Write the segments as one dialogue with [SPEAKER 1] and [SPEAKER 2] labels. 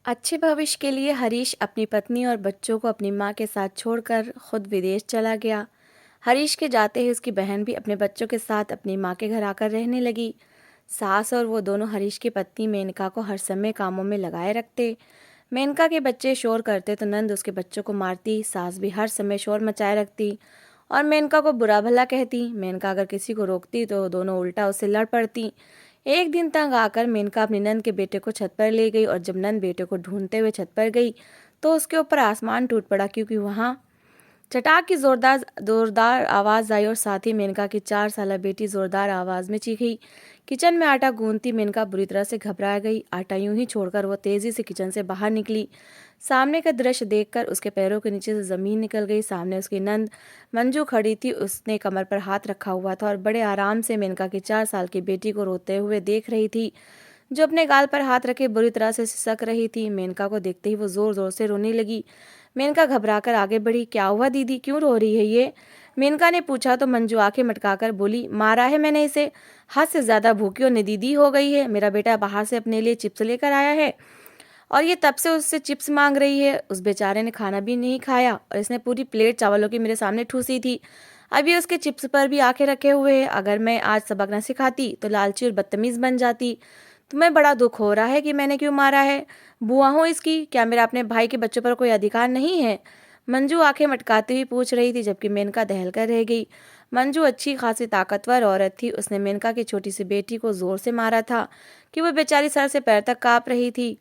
[SPEAKER 1] अच्छे भविष्य के लिए हरीश अपनी पत्नी और बच्चों को अपनी मां के साथ छोड़कर खुद विदेश चला गया। हरीश के जाते ही उसकी बहन भी अपने बच्चों के साथ अपनी मां के घर आकर रहने लगी। सास और वो दोनों हरीश की पत्नी मेनका को हर समय कामों में लगाए रखते। मेनका के बच्चे शोर करते तो नंद उसके बच्चों को मारती। सास भी हर समय शोर मचाए रखती और मेनका को बुरा भला कहती। मेनका अगर किसी को रोकती तो दोनों उल्टा उससे लड़ पड़ती। एक दिन तंग आकर मेनका अपनी नंद के बेटे को छत पर ले गई और जब नंद बेटे को ढूंढते हुए छत पर गई तो उसके ऊपर आसमान टूट पड़ा, क्योंकि वहां चटाक की जोरदार जोरदार आवाज आई और साथ ही मेनका की 4 साला बेटी जोरदार आवाज में चीखी। किचन में आटा गूंथती मेनका बुरी तरह से घबरा गई। आटा यूं ही छोड़कर वो तेजी से किचन से बाहर निकली। सामने का दृश्य देखकर उसके पैरों के नीचे से जमीन निकल गई। सामने उसकी नंद मंजू खड़ी थी। उसने कमर पर हाथ रखा हुआ था और बड़े आराम से मेनका की 4 साल की बेटी को रोते हुए देख रही थी, जो अपने गाल पर हाथ रखे बुरी तरह से सिसक रही थी। मेनका को देखते ही वो जोर जोर से रोने लगी। मेनका घबराकर आगे बढ़ी। क्या हुआ दीदी, क्यों रो रही है ये? मेनका ने पूछा तो मंजू आंखें मटकाकर बोली, मारा है मैंने इसे। हद से ज्यादा भूखी और निदीदी हो गई है। मेरा बेटा बाहर से अपने लिए चिप्स लेकर आया है और ये तब से उससे चिप्स मांग रही है। उस बेचारे ने खाना भी नहीं खाया और इसने पूरी प्लेट चावलों की मेरे सामने ठूसी थी। अब ये उसके चिप्स पर भी आंखें रखे हुए है। अगर मैं आज सबक न सिखाती तो लालची और बदतमीज बन जाती। तुम्हें बड़ा दुख हो रहा है कि मैंने क्यों मारा है? बुआ हूँ इसकी, क्या मेरा अपने भाई के बच्चों पर कोई अधिकार नहीं है? मंजू आंखें मटकाती हुई पूछ रही थी, जबकि मेनका दहल कर रह गई। मंजू अच्छी खासी ताकतवर औरत थी। उसने मेनका की छोटी सी बेटी को जोर से मारा था कि वो बेचारी सर से पैर तक कांप रही थी।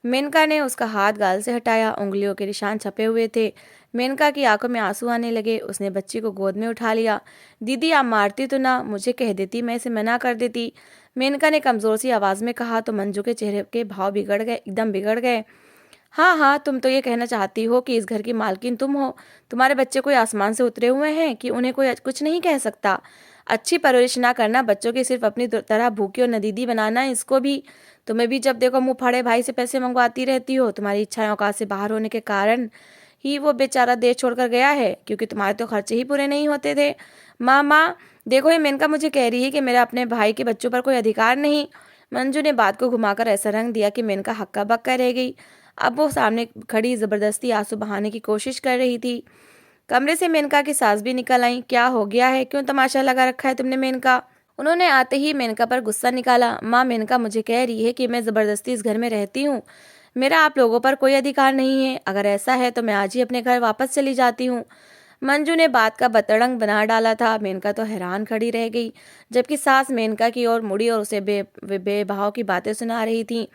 [SPEAKER 1] मेनका ने उसका हाथ गाल से हटाया। उंगलियों के निशान छपे हुए थे। मेनका की आंखों में आंसू आने लगे। उसने बच्ची को गोद में उठा लिया। दीदी आप मारती तो ना, मुझे कह देती, मैं इसे मना कर देती। मेनका ने कमजोर सी आवाज में कहा तो मंजू के चेहरे के भाव बिगड़ गए, एकदम बिगड़ गए। हाँ हाँ, तुम तो ये कहना चाहती हो कि इस घर की मालकिन तुम हो। तुम्हारे बच्चे कोई आसमान से उतरे हुए हैं कि उन्हें कोई कुछ नहीं कह सकता? अच्छी परवरिश ना करना, बच्चों की सिर्फ अपनी तरह भूखी और नदीदी बनाना, इसको भी। तुम्हें भी जब देखो मुंह फाड़े भाई से पैसे मंगवाती रहती हो। तुम्हारी इच्छाएं औकात से बाहर होने के कारण ही वो बेचारा देश छोड़कर गया है, क्योंकि तुम्हारे तो खर्चे ही पूरे नहीं होते थे। माँ देखो, ये मेनका मुझे कह रही है कि मेरा अपने भाई के बच्चों पर कोई अधिकार नहीं। मंजू ने बात को घुमाकर ऐसा रंग दिया कि मेनका हक्का बक्का रह गई। अब वो सामने खड़ी जबरदस्ती आंसू बहाने की कोशिश कर रही थी। कमरे से मेनका की सास भी निकल आई। क्या हो गया है, क्यों तमाशा लगा रखा है तुमने मेनका? उन्होंने आते ही मेनका पर गुस्सा निकाला। माँ, मेनका मुझे कह रही है कि मैं जबरदस्ती इस घर में रहती हूँ। मेरा आप लोगों पर कोई अधिकार नहीं है। अगर ऐसा है तो मैं आज ही अपने घर वापस चली जाती हूँ। मंजू ने बात का बतड़ंग बना डाला था। मेनका तो हैरान खड़ी रह गई, जबकि सास मेनका की ओर मुड़ी और उसे बेभाव की बातें सुना रही थी।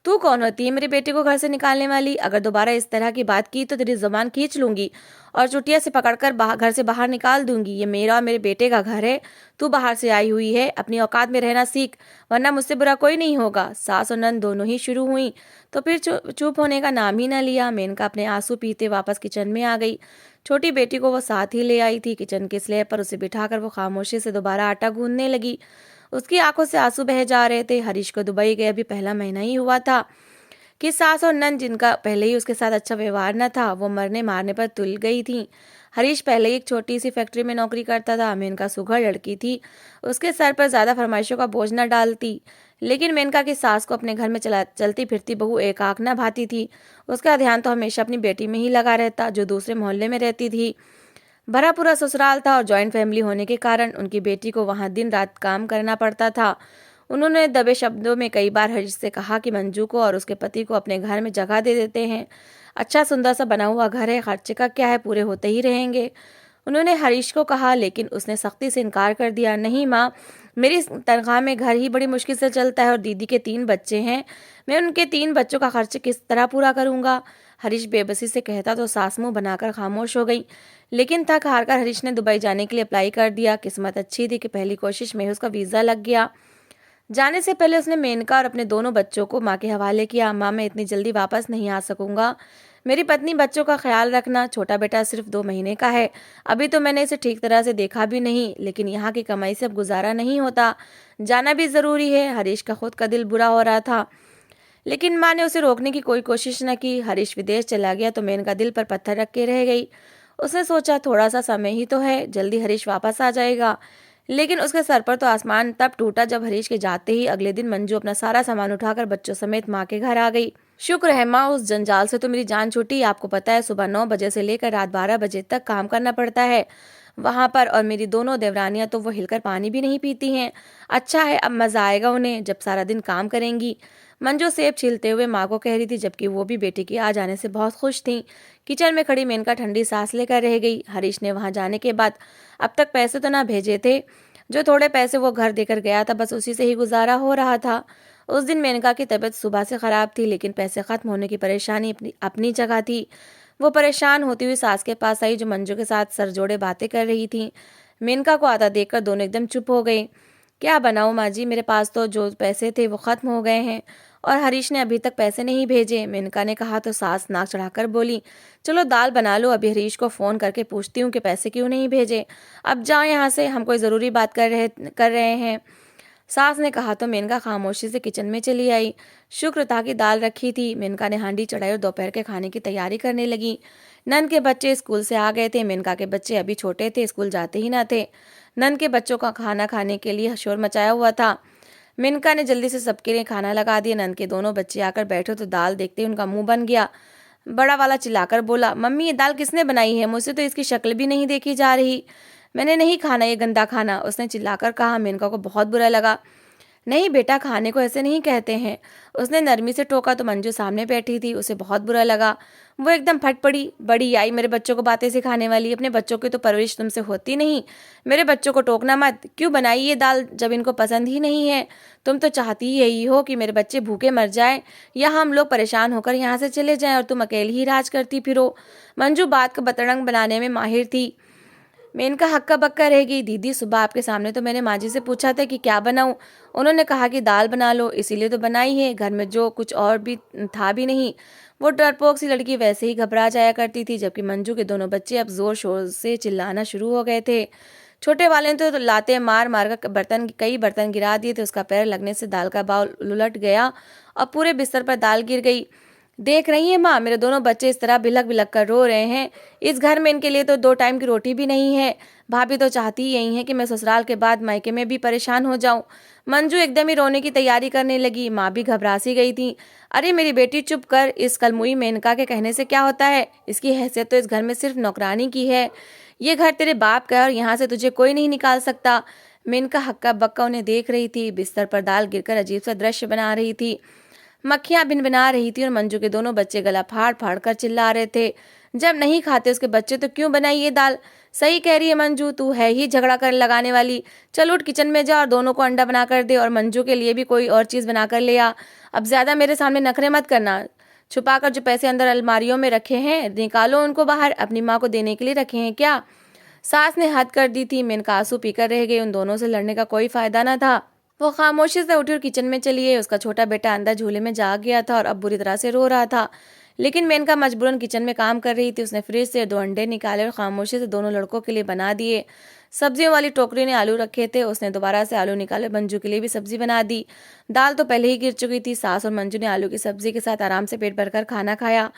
[SPEAKER 1] तू कौन होती है मेरे बेटे को घर से निकालने वाली? अगर दोबारा इस तरह की बात की तो तेरी जुबान खींच लूंगी और चुटिया से पकड़कर घर से बाहर निकाल दूंगी। ये मेरा और मेरे बेटे का घर है। तू बाहर से आई हुई है, अपनी औकात में रहना सीख, वरना मुझसे बुरा कोई नहीं होगा। सास और नंद दोनों ही शुरू हुई तो फिर चुप होने का नाम ही न लिया। मेनका अपने आंसू पीते वापस किचन में आ गई। छोटी बेटी को वो साथ ही ले आई थी। किचन के स्लैब पर उसे बिठाकर वो खामोशी से दोबारा आटा गूंदने लगी। उसकी आंखों से आंसू बह जा रहे थे। हरीश को दुबई गए अभी पहला महीना ही हुआ था कि सास और नंद, जिनका पहले ही उसके साथ अच्छा व्यवहार न था, वो मरने मारने पर तुल गई थी। हरीश पहले ही एक छोटी सी फैक्ट्री में नौकरी करता था। मेनका सुघड़ लड़की थी, उसके सर पर ज्यादा फरमाइशों का बोझ न डालती। लेकिन मेनका की सास को अपने घर में चलती फिरती बहू एक आंख न भाती थी। उसका ध्यान तो हमेशा अपनी बेटी में ही लगा रहता, जो दूसरे मोहल्ले में रहती थी। भरा पूरा ससुराल था और जॉइंट फैमिली होने के कारण उनकी बेटी को वहां दिन रात काम करना पड़ता था। उन्होंने दबे शब्दों में कई बार हरीश से कहा कि मंजू को और उसके पति को अपने घर में जगह दे देते हैं। अच्छा सुंदर सा बना हुआ घर है, खर्चे का क्या है, पूरे होते ही रहेंगे। उन्होंने हरीश को कहा, लेकिन उसने सख्ती से इनकार कर दिया। नहीं माँ, मेरी तनख्वाह में घर ही बड़ी मुश्किल से चलता है और दीदी के 3 बच्चे हैं। मैं उनके 3 बच्चों का खर्च किस तरह पूरा करूंगा? हरीश बेबसी से कहता तो सास मुंह बनाकर खामोश हो गई। लेकिन थक हार कर हरीश ने दुबई जाने के लिए अप्लाई कर दिया। किस्मत अच्छी थी कि पहली कोशिश में ही उसका वीजा लग गया। जाने से पहले उसने मेनका और अपने दोनों बच्चों को माँ के हवाले किया। माँ, मैं इतनी जल्दी वापस नहीं आ सकूंगा। मेरी पत्नी बच्चों का ख्याल रखना। छोटा बेटा सिर्फ 2 महीने का है, अभी तो मैंने इसे ठीक तरह से देखा भी नहीं, लेकिन यहाँ की कमाई से अब गुजारा नहीं होता, जाना भी जरूरी है। हरीश का खुद का दिल बुरा हो रहा था, लेकिन माँ ने उसे रोकने की कोई कोशिश न की। हरीश विदेश चला गया तो मेनका दिल पर पत्थर रख के रह गई। उसने सोचा थोड़ा सा समय ही तो है, जल्दी हरीश वापस आ जाएगा। लेकिन उसके सर पर तो आसमान तब टूटा जब हरीश के जाते ही अगले दिन मंजू अपना सारा सामान उठाकर बच्चों समेत माँ के घर आ गई। शुक्र है माँ, उस जंजाल से तो मेरी जान छूटी। आपको पता है सुबह 9 बजे से लेकर रात 12 बजे तक काम करना पड़ता है वहां पर, और मेरी दोनों देवरानियां तो वो हिलकर पानी भी नहीं पीती हैं। अच्छा है, अब मजा आएगा उन्हें जब सारा दिन काम करेंगी। मंजू सेब छीलते हुए माँ को कह रही थी, जबकि वो भी बेटी के आ जाने से बहुत खुश थी। किचन में खड़ी मेनका ठंडी सांस लेकर रह गई। हरीश ने वहां जाने के बाद अब तक पैसे तो ना भेजे थे। जो थोड़े पैसे वो घर देकर गया था, बस उसी से ही गुजारा हो रहा था। उस दिन मेनका की तबीयत सुबह से खराब थी, लेकिन पैसे खत्म होने की परेशानी अपनी अपनी जगह थी। वो परेशान होती हुई सास के पास आई, जो मंजू के साथ सर जोड़े बातें कर रही थी। मेनका को आता देखकर दोनों एकदम चुप हो गए। क्या बनाऊं माँ जी, मेरे पास तो जो पैसे थे वो खत्म हो गए हैं, और हरीश ने अभी तक पैसे नहीं भेजे। मेनका ने कहा तो सास नाक चढ़ाकर बोली, चलो दाल बना लो, अभी हरीश को फोन करके पूछती हूँ कि पैसे क्यों नहीं भेजे। अब जाओ यहाँ से, हम कोई जरूरी बात कर रहे हैं। सास ने कहा तो मेनका खामोशी से किचन में चली आई। शुक्र था कि दाल रखी थी। मेनका ने हांडी चढ़ाई और दोपहर के खाने की तैयारी करने लगी। नंद के बच्चे स्कूल से आ गए थे। मेनका के बच्चे अभी छोटे थे, स्कूल जाते ही ना थे। नंद के बच्चों का खाना खाने के लिए शोर मचाया हुआ था। मेनका ने जल्दी से सबके लिए खाना लगा दिया। नंद के दोनों बच्चे आकर बैठे तो दाल देखते ही उनका मुंह बन गया। बड़ा वाला चिल्लाकर बोला, मम्मी ये दाल किसने बनाई है? मुझसे तो इसकी शक्ल भी नहीं देखी जा रही। मैंने नहीं खाना ये गंदा खाना, उसने चिल्लाकर कहा। मेनका को बहुत बुरा लगा। नहीं बेटा, खाने को ऐसे नहीं कहते हैं, उसने नरमी से टोका। तो मंजू सामने बैठी थी, उसे बहुत बुरा लगा। वो एकदम फट पड़ी। बड़ी आई मेरे बच्चों को बातें सिखाने वाली, अपने बच्चों की तो परवरिश तुमसे होती नहीं। मेरे बच्चों को टोकना मत। क्यों बनाई ये दाल जब इनको पसंद ही नहीं है? तुम तो चाहती ही यही हो कि मेरे बच्चे भूखे मर जाए, या हम लोग परेशान होकर यहाँ से चले जाएं और तुम अकेली ही राज करती फिरो। मंजू बात को बतरंग बनाने में माहिर थी। मेनका हक्का बक्का रह गई। दीदी, सुबह आपके सामने तो मैंने माँ जी से पूछा था कि क्या बनाऊं, उन्होंने कहा कि दाल बना लो, इसीलिए तो बनाई है। घर में जो कुछ और भी था भी नहीं। वो डरपोक सी लड़की वैसे ही घबरा जाया करती थी। जबकि मंजू के दोनों बच्चे अब जोर शोर से चिल्लाना शुरू हो गए थे। छोटे वाले ने तो लाते मार मार कर कई बर्तन गिरा दिए थे। उसका पैर लगने से दाल का बाउल उलट गया और पूरे बिस्तर पर दाल गिर गई। देख रही है माँ, मेरे दोनों बच्चे इस तरह बिलक बिलक कर रो रहे हैं। इस घर में इनके लिए तो 2 टाइम की रोटी भी नहीं है। भाभी तो चाहती ही यही है कि मैं ससुराल के बाद मायके में भी परेशान हो जाऊं। मंजू एकदम ही रोने की तैयारी करने लगी। माँ भी घबरा सी गई थी। अरे मेरी बेटी चुप कर, इस कलमुई मेनका के कहने से क्या होता है? इसकी हैसियत तो इस घर में सिर्फ नौकरानी की है। ये घर तेरे बाप का है और यहाँ से तुझे कोई नहीं निकाल सकता। मेनका हक्का बक्का उन्हें देख रही थी। बिस्तर पर दाल गिरकर अजीब सा दृश्य बना रही थी। मक्खियां भिनभिना रही थी और मंजू के दोनों बच्चे गला फाड़ फाड़ कर चिल्ला रहे थे, जब नहीं खाते उसके बच्चे तो क्यों बनाई ये दाल? सही कह रही है मंजू, तू है ही झगड़ा कर लगाने वाली। चल उठ किचन में जा और दोनों को अंडा बना कर दे, और मंजू के लिए भी कोई और चीज बना कर ले आ। अब ज्यादा मेरे सामने नखरे मत करना। छुपाकर जो पैसे अंदर अलमारियों में रखे हैं निकालो उनको बाहर। अपनी माँ को देने के लिए रखे हैं क्या? सास ने हद कर दी थी। मेनका आंसू पीकर रह गई। उन दोनों से लड़ने का कोई फायदा न था। वो खामोशी से उठी और किचन में चली गई। उसका छोटा बेटा अंदर झूले में जा गया था और अब बुरी तरह से रो रहा था। लेकिन मेनका मजबूरन किचन में काम कर रही थी। उसने फ्रिज से 2 अंडे निकाले और खामोशी से दोनों लड़कों के लिए बना दिए। सब्जियों वाली टोकरी ने आलू रखे थे, उसने दोबारा से आलू निकाले, मंजू के लिए भी सब्जी बना दी। दाल तो पहले ही गिर चुकी थी। सास और मंजू ने आलू की सब्जी के साथ आराम से पेट भरकर खाना खाया।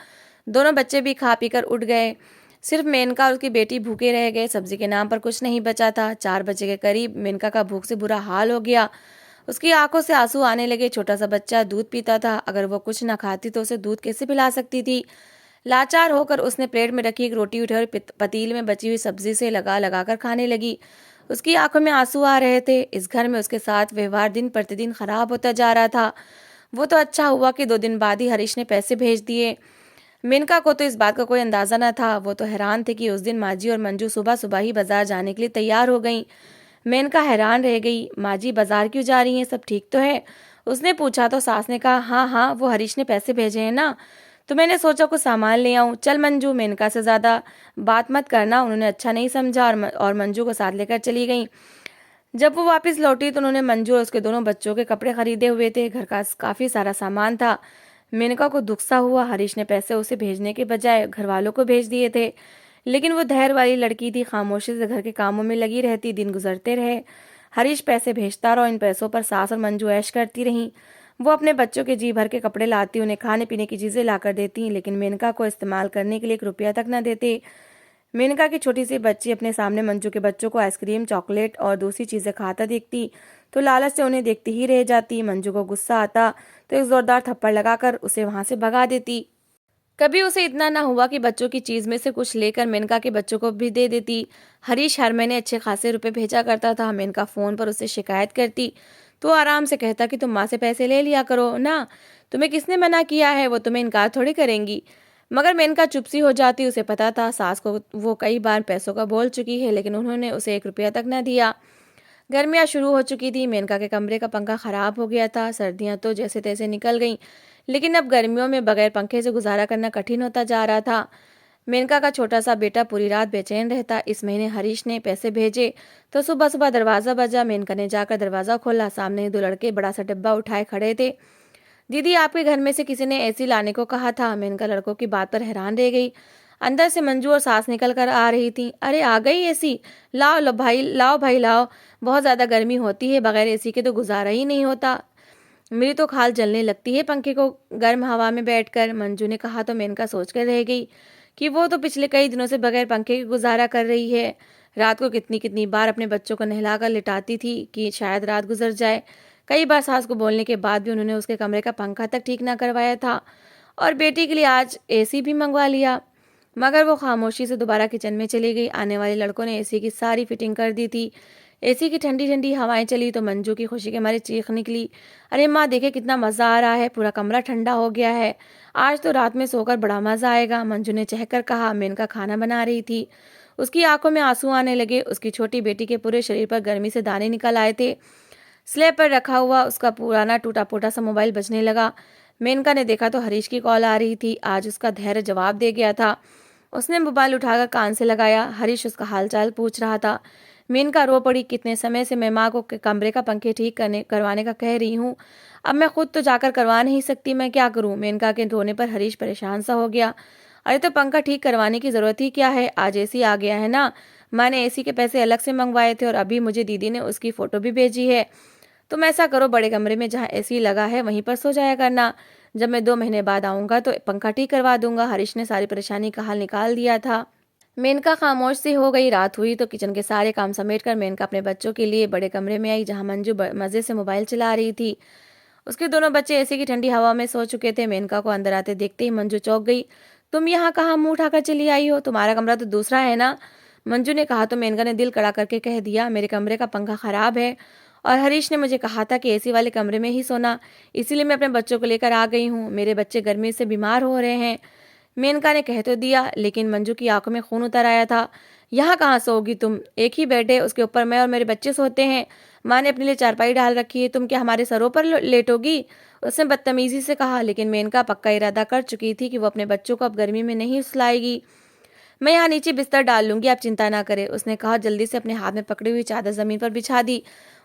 [SPEAKER 1] दोनों बच्चे भी खा पीकर उठ गए। सिर्फ मेनका और उसकी बेटी भूखे रह गए। सब्जी के नाम पर कुछ नहीं बचा था। 4 बजे के करीब मेनका का भूख से बुरा हाल हो गया। उसकी आंखों से आंसू आने लगे। छोटा सा बच्चा दूध पीता था, अगर वो कुछ ना खाती तो उसे दूध कैसे पिला सकती थी? लाचार होकर उसने प्लेट में रखी एक रोटी उठाई और पतीले में बची हुई सब्जी से लगा लगा कर खाने लगी। उसकी आंखों में आंसू आ रहे थे। इस घर में उसके साथ व्यवहार दिन प्रतिदिन खराब होता जा रहा था। वो तो अच्छा हुआ कि 2 दिन बाद ही हरीश ने पैसे भेज दिए। मेनका को तो इस बात का कोई अंदाजा न था। वो तो हैरान थे कि उस दिन माजी और मंजू सुबह सुबह ही बाजार जाने के लिए तैयार हो गईं। मेनका हैरान रह गई। माजी बाजार क्यों जा रही हैं? सब ठीक तो है? उसने पूछा तो सास ने कहा, हाँ हाँ, वो हरीश ने पैसे भेजे हैं ना, तो मैंने सोचा कुछ सामान ले आऊं। चल मंजू, मेनका से ज्यादा बात मत करना। उन्होंने अच्छा नहीं समझा और मंजू को साथ लेकर चली गई। जब वो वापस लौटी तो उन्होंने मंजू और उसके दोनों बच्चों के कपड़े खरीदे हुए थे। घर का काफी सारा सामान था। मेनका को दुख सा हुआ। हरीश ने पैसे उसे भेजने के बजाय घर वालों को भेज दिए थे। लेकिन वो धैर्य वाली लड़की थी, खामोशी से घर के कामों में लगी रहती। दिन गुजरते रहे। हरीश पैसे भेजता रहा। इन पैसों पर सास और मंजू ऐश करती रहीं। वो अपने बच्चों के जी भर के कपड़े लाती, उन्हें खाने पीने की चीजें लाकर देती, लेकिन मेनका को इस्तेमाल करने के लिए 1 रुपया तक न देते। मेनका की छोटी सी बच्ची अपने सामने मंजू के बच्चों को आइसक्रीम, चॉकलेट और दूसरी चीजें खाता देखती तो लालच से उन्हें देखती ही रह जाती। मंजू को गुस्सा आता तो एक जोरदार थप्पड़ लगाकर उसे वहां से भगा देती। कभी उसे इतना ना हुआ कि बच्चों की चीज में से कुछ लेकर मेनका के बच्चों को भी दे देती। हरीश हर महीने अच्छे खासे रुपए भेजा करता था। मेनका फोन पर उससे शिकायत करती तो आराम से कहता कि तुम माँ से पैसे ले लिया करो ना, तुम्हें किसने मना किया है, वो तुम्हें इनकार थोड़ी करेंगी। मगर मेनका चुप सी हो जाती। उसे पता था सास को वो कई बार पैसों का बोल चुकी है, लेकिन उन्होंने उसे 1 रुपया तक न दिया। गर्मियाँ शुरू हो चुकी थी। मेनका के कमरे का पंखा खराब हो गया था। सर्दियाँ तो जैसे तैसे निकल गईं, लेकिन अब गर्मियों में बगैर पंखे से गुजारा करना कठिन होता जा रहा था। मेनका का छोटा सा बेटा पूरी रात बेचैन रहता। इस महीने हरीश ने पैसे भेजे तो सुबह सुबह दरवाजा बजा। मेनका ने जाकर दरवाजा खोला। सामने ही 2 लड़के बड़ा सा डिब्बा उठाए खड़े थे। दीदी, आपके घर में से किसी ने एसी लाने को कहा था। मेनका लड़कों की बात पर हैरान रह गई। अंदर से मंजू और सास निकल कर आ रही थी। अरे आ गई एसी, लाओ लो भाई, लाओ भाई लाओ, बहुत ज्यादा गर्मी होती है, बगैर एसी के तो गुजारा ही नहीं होता। मेरी तो खाल जलने लगती है पंखे को गर्म हवा में बैठकर, मंजू ने कहा तो मेनका सोच कर रह गई कि वो तो पिछले कई दिनों से बगैर पंखे के गुजारा कर रही है। रात को कितनी कितनी बार अपने बच्चों को नहलाकर लिटाती थी कि शायद रात गुजर जाए। कई बार सास को बोलने के बाद भी उन्होंने उसके कमरे का पंखा तक ठीक ना करवाया था, और बेटी के लिए आज एसी भी मंगवा लिया। मगर वो खामोशी से दोबारा किचन में चली गई। आने वाले लड़कों ने एसी की सारी फिटिंग कर दी थी। एसी की ठंडी ठंडी हवाएं चली तो मंजू की खुशी के मारे चीख निकली। अरे माँ, देखे कितना मज़ा आ रहा है, पूरा कमरा ठंडा हो गया है, आज तो रात में सोकर बड़ा मज़ा आएगा, मंजू ने चहकर कहा। मेनका खाना बना रही थी। उसकी आंखों में आंसू आने लगे। उसकी छोटी बेटी के पूरे शरीर पर गर्मी से दाने निकल आए थे। स्लैब पर रखा हुआ उसका पुराना टूटा फूटा सा मोबाइल बजने लगा। मेनका ने देखा तो हरीश की कॉल आ रही थी। आज उसका धैर्य जवाब दे गया था। उसने मोबाइल उठाकर कान से लगाया। हरीश उसका हालचाल पूछ रहा था। मेनका रो पड़ी। कितने समय से मैं माँ को कमरे का पंखे ठीक करवाने का कह रही हूँ, अब मैं खुद तो जाकर करवा नहीं सकती, मैं क्या करूँ। मेनका के रोने पर हरीश परेशान सा हो गया। अरे तो पंखा ठीक करवाने की जरूरत ही क्या है, आज एसी आ गया है ना। मैंने एसी के पैसे अलग से मंगवाए थे और अभी मुझे दीदी ने उसकी फोटो भी भेजी है। तुम ऐसा करो, बड़े कमरे में जहाँ एसी लगा है वहीं पर सो जाया करना। जब मैं 2 महीने बाद आऊंगा तो पंखा ठीक करवा दूंगा। हरीश ने सारी परेशानी का हल निकाल दिया था। मेनका खामोश सी हो गई। रात हुई तो किचन के सारे काम समेटकर मेनका अपने बच्चों के लिए बड़े कमरे में आई, जहाँ मंजू मजे से मोबाइल चला रही थी। उसके दोनों बच्चे एसी की ठंडी हवा में सो चुके थे। मेनका को अंदर आते देखते ही मंजू चौंक गई। तुम यहाँ कहाँ मुंह उठाकर चली आई हो, तुम्हारा कमरा तो दूसरा है ना, मंजू ने कहा तो मेनका ने दिल कड़ा करके कह दिया, मेरे कमरे का पंखा खराब है और हरीश ने मुझे कहा था कि एसी वाले कमरे में ही सोना, इसीलिए मैं अपने बच्चों को लेकर आ गई हूँ। मेरे बच्चे गर्मी से बीमार हो रहे हैं। मेनका ने कह तो दिया, लेकिन मंजू की आंखों में खून उतर आया था। यहाँ कहाँ सोओगी तुम, एक ही बेड है, उसके ऊपर मैं और मेरे बच्चे सोते हैं। माँ ने अपने लिए चारपाई डाल रखी है, तुम क्या हमारे सरों पर लेटोगी, उसने बदतमीजी से कहा। लेकिन मेनका पक्का इरादा कर चुकी थी कि वो अपने बच्चों को अब गर्मी में नहीं सुलाएगी। मैं यहाँ नीचे बिस्तर डाल लूंगी, आप चिंता ना करें, उसने कहा। जल्दी से अपने हाथ में पकड़ी हुई चादर जमीन पर बिछा दी।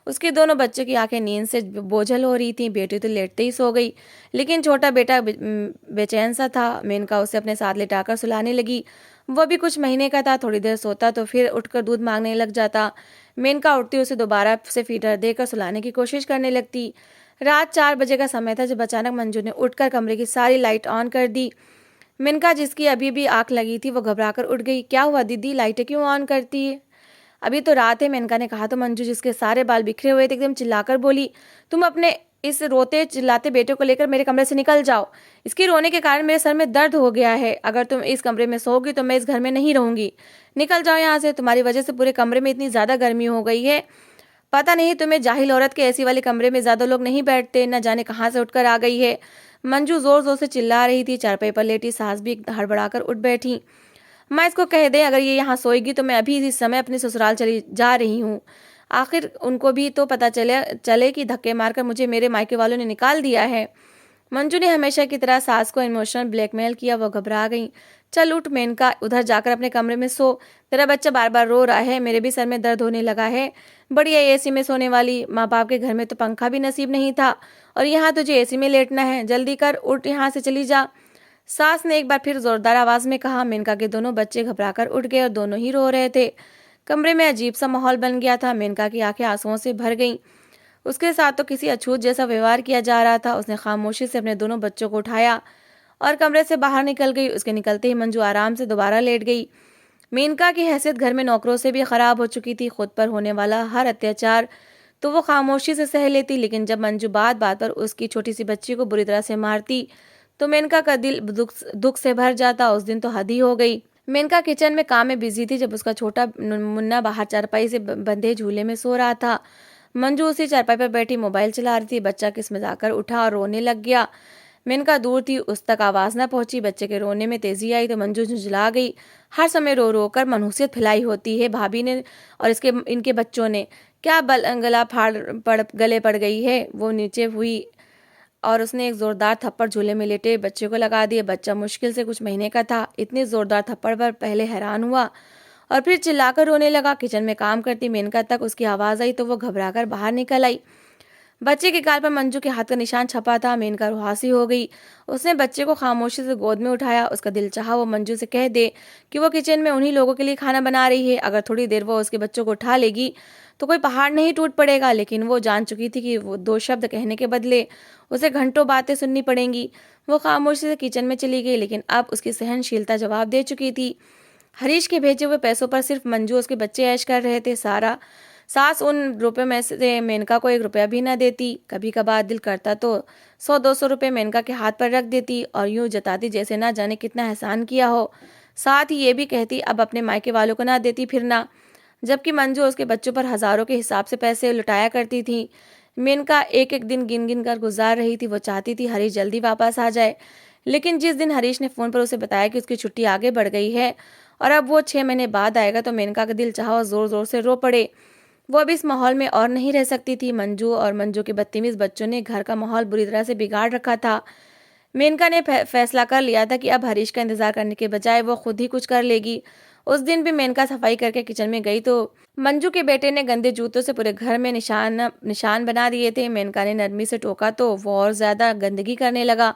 [SPEAKER 1] उसके दोनों बच्चों की आंखें नींद से बोझल हो रही थीं। बेटी तो लेटते ही सो गई, लेकिन छोटा बेटा बेचैन सा था। मेनका उसे अपने साथ लिटाकर सुलाने लगी। वह भी कुछ महीने का था। थोड़ी देर सोता तो फिर उठकर दूध मांगने लग जाता। मेनका उठती उसे दोबारा से फीडर देकर सुलाने की कोशिश करने लगती। रात 4 बजे का समय था जब अचानक मंजू ने उठकर कमरे की सारी लाइट ऑन कर दी। मिनका, जिसकी अभी भी आंख लगी थी, वो घबराकर उठ गई। क्या हुआ दीदी, लाइटें क्यों ऑन करती है? अभी तो रात है, मेनका ने कहा तो मंजू, जिसके सारे बाल बिखरे हुए थे, एकदम चिल्लाकर बोली, तुम अपने इस रोते चिल्लाते बेटे को लेकर मेरे कमरे से निकल जाओ। इसके रोने के कारण मेरे सर में दर्द हो गया है। अगर तुम इस कमरे में सोओगी तो मैं इस घर में नहीं रहूंगी। निकल जाओ यहाँ से, तुम्हारी वजह से पूरे कमरे में इतनी ज्यादा गर्मी हो गई है। पता नहीं तुम्हें, जाहिल औरत के एसी वाले कमरे में ज्यादा लोग नहीं बैठते, न जाने कहाँ से उठकर आ गई है। मंजू जोर जोर से चिल्ला रही थी। चारपाई पर लेटी सास भी हड़बड़ाकर उठ बैठी। मैं इसको कह दे, अगर ये यहाँ सोएगी तो मैं अभी इस समय अपने ससुराल चली जा रही हूँ। आखिर उनको भी तो पता चले कि धक्के मारकर मुझे मेरे मायके वालों ने निकाल दिया है। मंजू ने हमेशा की तरह सास को इमोशनल ब्लैकमेल किया। वो घबरा गई। चल उठ मेनका, उधर जाकर अपने कमरे में सो, तेरा बच्चा बार बार रो रहा है, मेरे भी सर में दर्द होने लगा है। बढ़िया एसी में सोने वाली, माँ बाप के घर में तो पंखा भी नसीब नहीं था और यहाँ तुझे एसी में लेटना है। जल्दी कर, उठ यहाँ से चली जा, सास ने एक बार फिर जोरदार आवाज में कहा। मेनका के दोनों बच्चे घबराकर उठ गए और दोनों ही रो रहे थे। कमरे में अजीब सा माहौल बन गया था। मेनका की आंखें आंसुओं से भर गईं। उसके साथ तो किसी अछूत जैसा व्यवहार किया जा रहा था। उसने खामोशी से अपने दोनों बच्चों को उठाया और कमरे से बाहर निकल गई। उसके निकलते ही मंजू आराम से दोबारा लेट गई। मेनका की हैसियत घर में नौकरों से भी खराब हो चुकी थी। खुद पर होने वाला हर अत्याचार तो वो खामोशी से सह लेती, लेकिन जब मंजू बात बात पर उसकी छोटी सी बच्ची को बुरी तरह से मारती तो मेनका का दिल दुख से भर जाता। उस दिन तो हद ही हो गई। मेनका किचन में काम में बिजी थी जब उसका छोटा मुन्ना बाहर चारपाई से बंधे झूले में सो रहा था। मंजू उसी चारपाई पर बैठी मोबाइल चला रही थी। बच्चा किस्मत आकर उठा और रोने लग गया। मेनका दूर थी, उस तक आवाज न पहुंची। बच्चे के रोने में तेजी आई तो मंजू झुंझला गई। हर समय रो रो कर मनहूसियत फैलाई होती है भाभी ने और इनके बच्चों ने। क्या गला फाड़ गले पड़ गई है। वो नीचे हुई और उसने एक जोरदार थप्पड़ झूले में लेटे बच्चे को लगा दिया। बच्चा मुश्किल से कुछ महीने का था। इतने जोरदार थप्पड़ पर पहले हैरान हुआ और फिर चिल्लाकर रोने लगा। किचन में काम करती मेनका तक उसकी आवाज आई तो वो घबराकर बाहर निकल आई। बच्चे के गाल पर मंजू के हाथ का निशान छपा था। मेनका रुहासी हो गई। उसने बच्चे को खामोशी से गोद में उठाया। उसका दिल चाहा वो मंजू से कह दे कि वो किचन में उन्हीं लोगों के लिए खाना बना रही है। अगर थोड़ी देर वो उसके बच्चों को उठा लेगी तो कोई पहाड़ नहीं टूट पड़ेगा। लेकिन वो जान चुकी थी कि वो दो शब्द कहने के बदले उसे घंटों बातें सुननी पड़ेंगी। वो खामोशी से किचन में चली गई, लेकिन अब उसकी सहनशीलता जवाब दे चुकी थी। हरीश के भेजे हुए पैसों पर सिर्फ मंजू उसके बच्चे ऐश कर रहे थे। सास उन रुपए में से मेनका को 1 रुपया भी न देती। कभी कभार दिल करता तो 100-200 रुपए मेनका के हाथ पर रख देती और यूं जताती जैसे ना जाने कितना एहसान किया हो। साथ ही ये भी कहती अब अपने मायके वालों को ना देती फिर ना। जबकि मंजू उसके बच्चों पर हजारों के हिसाब से पैसे लुटाया करती थी। मेनका एक एक दिन गिन गिन कर गुजार रही थी। वो चाहती थी हरीश जल्दी वापस आ जाए, लेकिन जिस दिन हरीश ने फोन पर उसे बताया कि उसकी छुट्टी आगे बढ़ गई है और अब वो 6 महीने बाद आएगा तो मेनका का दिल चाहा और जोर जोर से रो पड़े। वो अब इस माहौल में और नहीं रह सकती थी। मंजू के बदतमीज बच्चों ने घर का माहौल बुरी तरह से बिगाड़ रखा था। मेनका ने फैसला कर लिया था कि अब हरीश का इंतजार करने के बजाय वो खुद ही कुछ कर लेगी। उस दिन भी मेनका सफाई करके किचन में गई तो मंजू के बेटे ने गंदे जूतों से पूरे घर में निशान बना दिए थे। मेनका ने नरमी से टोका तो वो और ज्यादा गंदगी करने लगा।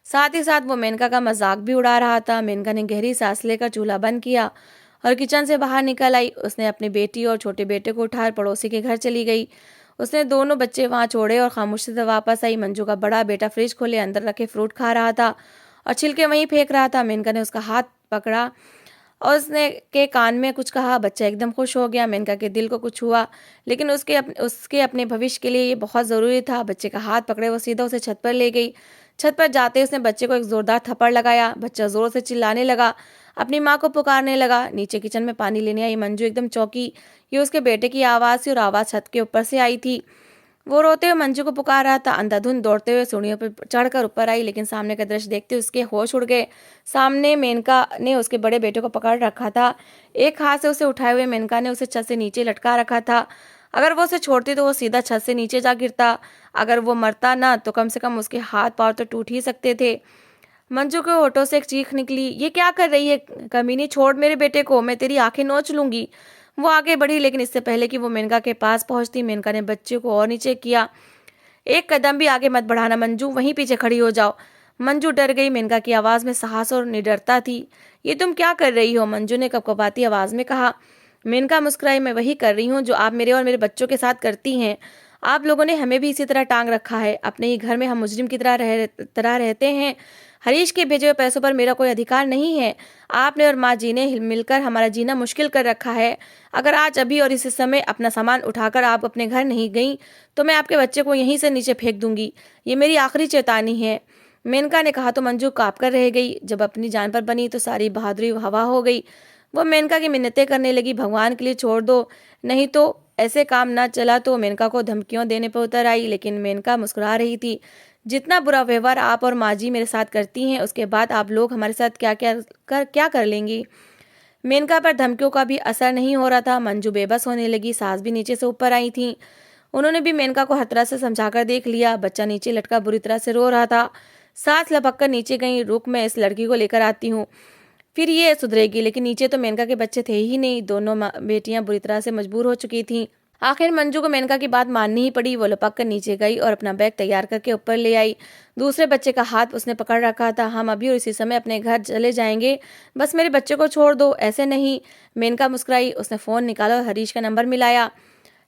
[SPEAKER 1] साथ ही साथ वो मेनका का मजाक भी उड़ा रहा था। मेनका ने गहरी सांस लेकर चूल्हा बंद किया और किचन से बाहर निकल आई। उसने अपनी बेटी और छोटे बेटे को उठाकर पड़ोसी के घर चली गई। उसने दोनों बच्चे वहां छोड़े और खामोशी से वापस आई। मंजू का बड़ा बेटा फ्रिज खोले अंदर रखे फ्रूट खा रहा था और छिलके वहीं फेंक रहा था। मेनका ने उसका हाथ पकड़ा और उसने के कान में कुछ कहा। बच्चा एकदम खुश हो गया। मेनका के दिल को कुछ हुआ, लेकिन उसके अपने भविष्य के लिए ये बहुत जरूरी था। बच्चे का हाथ पकड़े वो सीधा उसे छत पर ले गई। छत पर जाते उसने बच्चे को एक जोरदार थप्पड़ लगाया। बच्चा जोर से चिल्लाने लगा, अपनी माँ को पुकारने लगा। नीचे किचन में पानी लेने आई मंजू एकदम चौंकी। ये उसके बेटे की आवाज़ थी और आवाज़ छत के ऊपर से आई थी। वो रोते हुए मंजू को पुकार रहा था। अंधाधुंध दौड़ते हुए सीढ़ियों पर चढ़कर ऊपर आई, लेकिन सामने का दृश्य देखते उसके होश उड़ गए। सामने मेनका ने उसके बड़े बेटे को पकड़ रखा था। एक हाथ से उसे उठाए हुए मेनका ने उसे छत से नीचे लटका रखा था। अगर वो उसे छोड़ती तो वो सीधा छत से नीचे जा गिरता। अगर वो मरता ना तो कम से कम उसके हाथ पांव तो टूट ही सकते थे। मंजू के होठों से एक चीख निकली, ये क्या कर रही है कमीनी, छोड़ मेरे बेटे को, मैं तेरी आंखें नोच लूंगी। वो आगे बढ़ी, लेकिन इससे पहले कि वो मेनका के पास पहुंचती मेनका ने बच्चे को और नीचे किया। एक कदम भी आगे मत बढ़ाना मंजू, वहीं पीछे खड़ी हो जाओ। मंजू डर गई। मेनका की आवाज में साहस और निडरता थी। ये तुम क्या कर रही हो, मंजू ने कपकपाती आवाज में कहा। मेनका मुस्कुराई, मैं वही कर रही हूँ जो आप मेरे और मेरे बच्चों के साथ करती हैं। आप लोगों ने हमें भी इसी तरह टांग रखा है। अपने ही घर में हम मुजरिम की तरह रहते हैं। हरीश के भेजे हुए पैसों पर मेरा कोई अधिकार नहीं है। आपने और माँ जी ने मिलकर हमारा जीना मुश्किल कर रखा है। अगर आज अभी और इसी समय अपना सामान उठाकर आप अपने घर नहीं गई तो मैं आपके बच्चे को यहीं से नीचे फेंक दूंगी। ये मेरी आखिरी चेतावनी है। मेनका ने कहा तो मंजू काँप कर रह गई। जब अपनी जान पर बनी तो सारी बहादुरी हवा हो गई। वो मेनका की मिन्नतें करने लगी, भगवान के लिए छोड़ दो, नहीं तो ऐसे काम ना चला तो मेनका को धमकियों देने पर उतर आई। लेकिन मेनका मुस्कुरा रही थी। जितना बुरा व्यवहार आप और माँ जी मेरे साथ करती हैं उसके बाद आप लोग हमारे साथ क्या कर लेंगी। मेनका पर धमकियों का भी असर नहीं हो रहा था। मंजू बेबस होने लगी। सास भी नीचे से ऊपर आई थी। उन्होंने भी मेनका को हर तरह से समझाकर देख लिया। बच्चा नीचे लटका बुरी तरह से रो रहा था। सास लपक कर नीचे गई, रुक मैं इस लड़की को लेकर आती हूँ, फिर ये सुधरेगी। लेकिन नीचे तो मेनका के बच्चे थे ही नहीं। दोनों बेटियां बुरी तरह से मजबूर हो चुकी थीं। आखिर मंजू को मेनका की बात माननी ही पड़ी। वो लपक कर नीचे गई और अपना बैग तैयार करके ऊपर ले आई। दूसरे बच्चे का हाथ उसने पकड़ रखा था। हम अभी और इसी समय अपने घर चले जाएंगे, बस मेरे बच्चे को छोड़ दो। ऐसे नहीं, मेनका मुस्कुराई। उसने फोन निकाला और हरीश का नंबर मिलाया।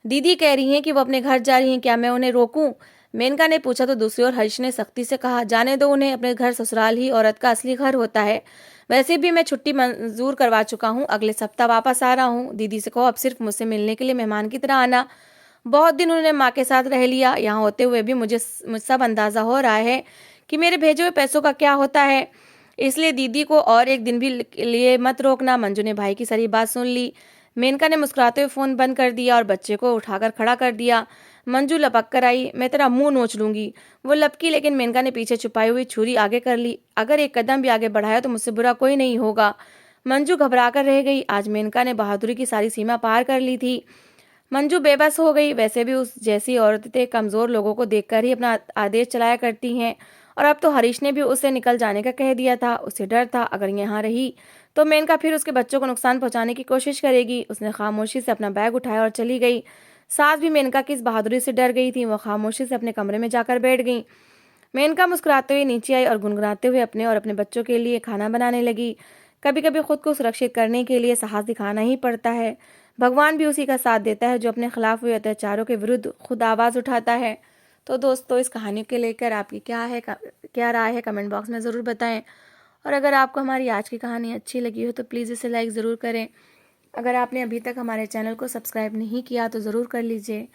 [SPEAKER 1] दीदी कह रही हैं कि वो अपने घर जा रही हैं, क्या मैं उन्हें रोकूं? मेनका ने पूछा तो दूसरी ओर हरीश ने सख्ती से कहा, जाने दो उन्हें, अपने घर ससुराल ही औरत का असली घर होता है। वैसे भी मैं छुट्टी मंजूर करवा चुका हूँ, अगले सप्ताह वापस आ रहा हूँ। दीदी से कहो अब सिर्फ मुझसे मिलने के लिए मेहमान की तरह आना। बहुत दिन उन्होंने माँ के साथ रह लिया, यहाँ होते हुए भी मुझे सब अंदाजा हो रहा है कि मेरे भेजे हुए पैसों का क्या होता है, इसलिए दीदी को और एक दिन भी लिए मत रोकना। मंजू ने भाई की सारी बात सुन ली। मेनका ने मुस्कुराते हुए फोन बंद कर दिया और बच्चे को उठाकर खड़ा कर दिया। मंजू लपक कर आई, मैं तेरा मुंह नोच लूंगी। वो लपकी, लेकिन मेनका ने पीछे छुपाई हुई छुरी आगे कर ली। अगर एक कदम भी आगे बढ़ाया तो मुझसे बुरा कोई नहीं होगा। मंजू घबरा कर रह गई। आज मेनका ने बहादुरी की सारी सीमा पार कर ली थी। मंजू बेबस हो गई। वैसे भी उस जैसी औरतें कमजोर लोगों को देखकर ही अपना आदेश चलाया करती हैं, और अब तो हरीश ने भी उसे निकल जाने का कह दिया था। उसे डर था अगर यहाँ रही तो मेनका फिर उसके बच्चों को नुकसान पहुंचाने की कोशिश करेगी। उसने खामोशी से अपना बैग उठाया और चली गई। सास भी मेनका की इस बहादुरी से डर गई थी। वो खामोशी से अपने कमरे में जाकर बैठ गई। मेनका मुस्कुराते हुए नीचे आई और गुनगुनाते हुए अपने और अपने बच्चों के लिए खाना बनाने लगी। कभी कभी खुद को सुरक्षित करने के लिए साहस दिखाना ही पड़ता है। भगवान भी उसी का साथ देता है जो अपने खिलाफ हुए अत्याचारों के विरुद्ध खुद आवाज़ उठाता है। तो दोस्तों, इस कहानी के लेकर आपकी क्या राय है, कमेंट बॉक्स में ज़रूर बताएं। और अगर आपको हमारी आज की कहानी अच्छी लगी हो तो प्लीज़ इसे लाइक ज़रूर करें। अगर आपने अभी तक हमारे चैनल को सब्सक्राइब नहीं किया तो ज़रूर कर लीजिए।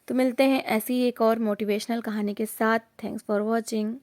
[SPEAKER 1] तो मिलते हैं ऐसी एक और मोटिवेशनल कहानी के साथ। Thanks for watching.